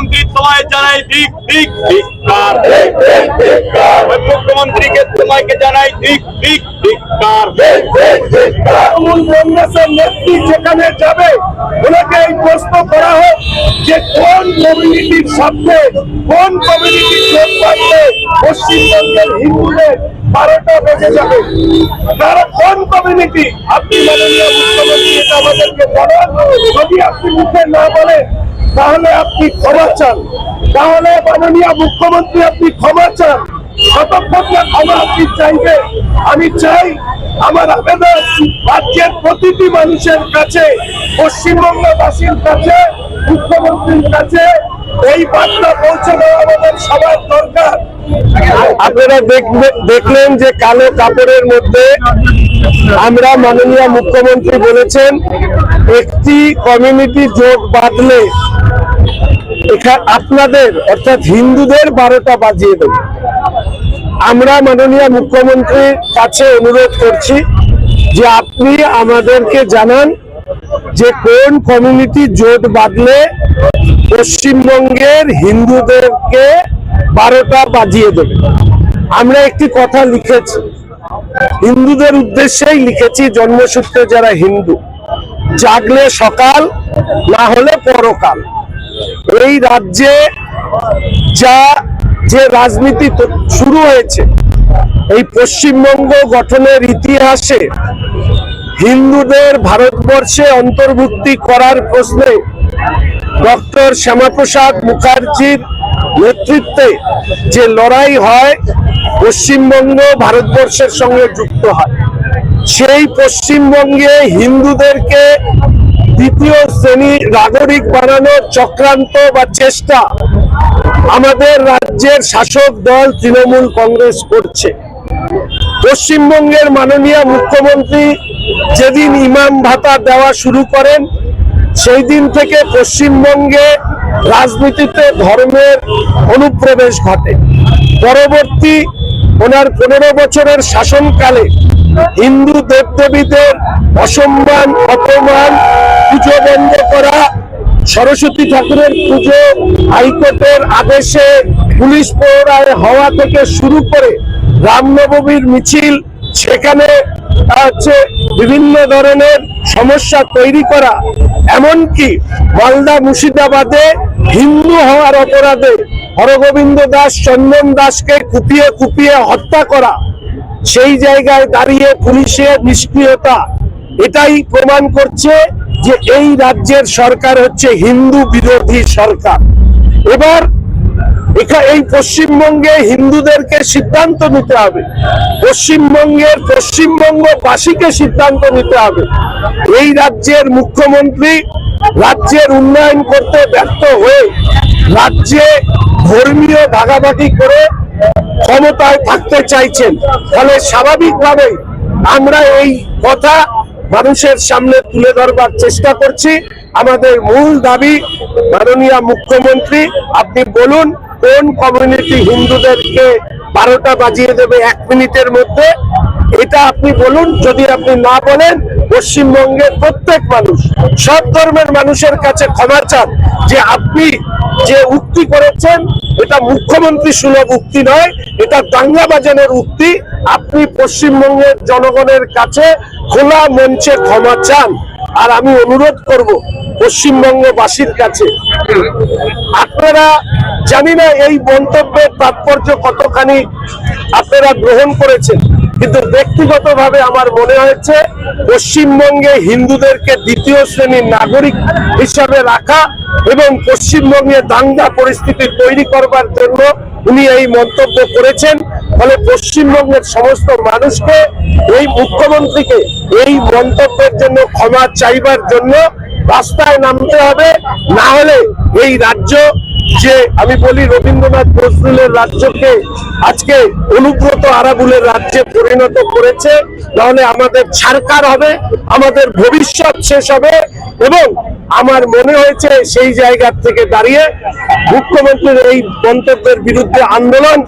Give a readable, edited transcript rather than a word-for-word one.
মুখ্যমন্ত্রী তোমায় জানাই দিক দিক ধিক্কার। মুখ্যমন্ত্রীকে তোমাকে জানাই দিক দিক ধিক্কার। নেত্রী যেখানে যাবে ওনাকে এই প্রশ্ন করা হোক যে কোন কমিউনিটির সাথে কোন কমিউনিটির যোগ পাচ্ছে পশ্চিমবঙ্গের হিন্দুদের 12টা বেজে যাবে। তারা কোন কমিউনিটি? আপনি মাননীয় মুখ্যমন্ত্রী এটা আমাদেরকে বলেন। যদি আপনি মুখে না বলেন তাহলে আপনি ক্ষমা চান, তাহলে মাননীয় মুখ্যমন্ত্রী আপনি ক্ষমা চান। যতক্ষণ না ক্ষমা আপনি চাইবেন, আমি চাই আমার আবেদন রাজ্যের প্রতিটি মানুষের কাছে, পশ্চিমবঙ্গবাসীর কাছে, মুখ্যমন্ত্রীর কাছে এই বার্তা পৌঁছে দেওয়া আমাদের সবার দরকার। আপনারা দেখলেন যে কালো কাপড়ের মধ্যে আমরা মাননীয় মুখ্যমন্ত্রী বলেছেন একটি কমিউনিটি জোট বাঁধলে আপনাদের অর্থাৎ হিন্দুদের 12টা বাজিয়ে দেবে। আমরা মাননীয় মুখ্যমন্ত্রীর কাছে অনুরোধ করছি যে আপনি আমাদেরকে জানান যে কোন কমিউনিটি জোট বাঁধলে পশ্চিমবঙ্গের হিন্দুদেরকে 12টা বাজিয়ে দেবে। আমরা একটি কথা লিখেছি, হিন্দুদের উদ্দেশ্যেই লিখেছি, জন্মসূত্রে যারা হিন্দু, জাগলে সকাল না হলে পরকাল। এই রাজ্যে যে রাজনীতি শুরু হয়েছে, এই পশ্চিমবঙ্গ গঠনের ইতিহাসে হিন্দুদের ভারতবর্ষে অন্তর্ভুক্তি করার প্রশ্নে ডক্টর শ্যামাপ্রসাদ মুখার্জির নেতৃত্বে যে লড়াই হয়, পশ্চিমবঙ্গ ভারতবর্ষের সঙ্গে যুক্ত হয়। সেই পশ্চিমবঙ্গে হিন্দুদেরকে দ্বিতীয় শ্রেণী নাগরিক বানানোর চক্রান্ত বা চেষ্টা আমাদের রাজ্যের শাসক দল তৃণমূল কংগ্রেস করছে। পশ্চিমবঙ্গের মাননীয় মুখ্যমন্ত্রী যেদিন ইমাম ভাতা দেওয়া শুরু করেন, সেই দিন থেকে পশ্চিমবঙ্গে রাজনীতিতে ধর্মের অনুপ্রবেশ ঘটে। পরবর্তী ওনার 15 বছরের শাসনকালে হিন্দু দেবদেবীদের অসম্মান, অপমান, পুজো বন্ধ করা, সরস্বতী ঠাকুরের পুজো হাইকোর্টের আদেশে পুলিশ প্রহরায় হওয়া থেকে শুরু করে রামনবমীর মিছিল, সেখানে বিভিন্ন ধরনের সমস্যা তৈরি করা, এমনকি মালদা মুর্শিদাবাদে হিন্দু হওয়ার অপরাধে হরগোবিন্দ দাস, চন্দন দাসকে কুপিয়ে কুপিয়ে হত্যা করা, সেই জায়গায় দাঁড়িয়ে পুলিশের নিষ্ক্রিয়তা এটাই প্রমাণ করছে যে এই রাজ্যের সরকার হচ্ছে হিন্দু বিরোধী সরকার। এবার এই পশ্চিমবঙ্গে হিন্দুদেরকে সিদ্ধান্ত নিতে হবে, পশ্চিমবঙ্গবাসীকে সিদ্ধান্ত নিতে হবে। এই রাজ্যের মুখ্যমন্ত্রী রাজ্যের উন্নয়ন করতে ব্যর্থ হয়ে রাজ্যে ধর্মীয় ভাগাভাগি করে ক্ষমতায় থাকতে চাইছেন। ফলে স্বাভাবিকভাবেই আমরা এই কথা মানুষের সামনে তুলে ধরবার চেষ্টা করছি। আমাদের মূল দাবি, মাননীয় মুখ্যমন্ত্রী আপনি বলুন কোন কমিউনিটি হিন্দুদেরকে 12টা বাজিয়ে দেবে 1 মিনিটের মধ্যে, এটা আপনি বলুন। যদি আপনি না বলেন, পশ্চিমবঙ্গের প্রত্যেক মানুষ, সব ধর্মের মানুষের কাছে ক্ষমা চান যে আপনি যে উক্তি করেছেন এটা মুখ্যমন্ত্রী সুলভ উক্তি নয়, এটা দাঙ্গা বাজানোর উক্তি। আপনি পশ্চিমবঙ্গের জনগণের কাছে খোলা মঞ্চে ক্ষমা চান। আর আমি অনুরোধ করব পশ্চিমবঙ্গবাসীর কাছে, আপনারা জানি না এই মন্তব্যের তাৎপর্য কতখানি আপনারা গ্রহণ করেছেন, কিন্তু ব্যক্তিগতভাবে আমার মনে হয়েছে পশ্চিমবঙ্গে হিন্দুদেরকে দ্বিতীয় শ্রেণীর নাগরিক হিসাবে রাখা এবং পশ্চিমবঙ্গে দাঙ্গা পরিস্থিতি তৈরি করবার জন্য উনি এই মন্তব্য করেছেন। ফলে পশ্চিমবঙ্গের সমস্ত মানুষকে, এই মুখ্যমন্ত্রীকে এই মন্তব্যের জন্য ক্ষমা চাইবার জন্য রাস্তায় নামতে হবে। না হলে এই রাজ্য, যে আমি বলি রবীন্দ্রনাথ নজরুলের রাজ্যকে আজকে অনুব্রত আরাবুলের রাজ্যে পরিণত করেছে, তাহলে আমাদের ছারকার হবে, আমাদের ভবিষ্যৎ শেষ হবে। এবং আমার মনে হয়েছে সেই জায়গা থেকে দাঁড়িয়ে মুখ্যমন্ত্রীর এই মন্তব্যের বিরুদ্ধে আন্দোলন